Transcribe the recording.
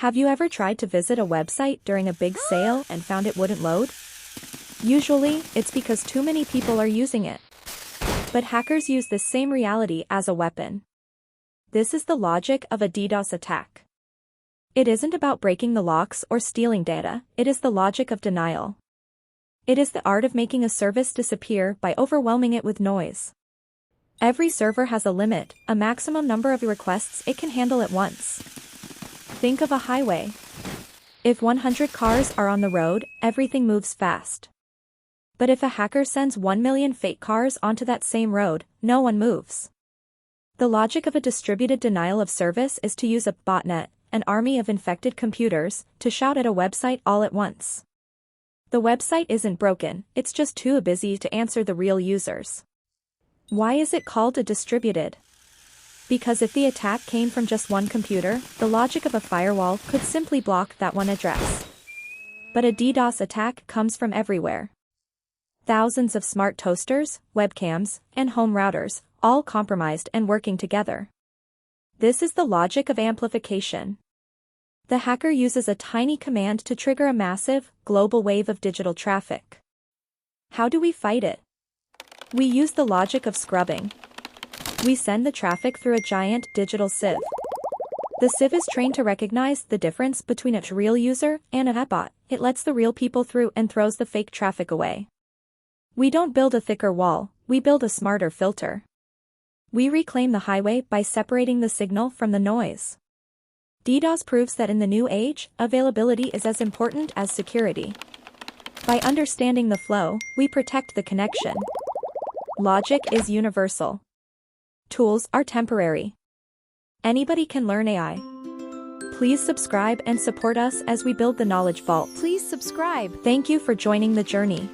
Have you ever tried to visit a website during a big sale and found it wouldn't load? Usually, it's because too many people are using it. But hackers use this same reality as a weapon. This is the logic of a DDoS attack. It isn't about breaking the locks or stealing data, it is the logic of denial. It is the art of making a service disappear by overwhelming it with noise. Every server has a limit, a maximum number of requests it can handle at once. Think of a highway. If 100 cars are on the road, everything moves fast. But if a hacker sends 1 million fake cars onto that same road, no one moves. The logic of a distributed denial of service is to use a botnet, an army of infected computers, to shout at a website all at once. The website isn't broken, it's just too busy to answer the real users. Why is it called a distributed? Because if the attack came from just one computer, the logic of a firewall could simply block that one address. But a DDoS attack comes from everywhere. Thousands of smart toasters, webcams, and home routers, all compromised and working together. This is the logic of amplification. The hacker uses a tiny command to trigger a massive, global wave of digital traffic. How do we fight it? We use the logic of scrubbing. We send the traffic through a giant digital sieve. The sieve is trained to recognize the difference between a real user and a bot. It lets the real people through and throws the fake traffic away. We don't build a thicker wall, we build a smarter filter. We reclaim the highway by separating the signal from the noise. DDoS proves that in the new age, availability is as important as security. By understanding the flow, we protect the connection. Logic is universal. Tools are temporary. Anybody can learn AI. Please subscribe and support us as we build the knowledge vault. Please subscribe. Thank you for joining the journey.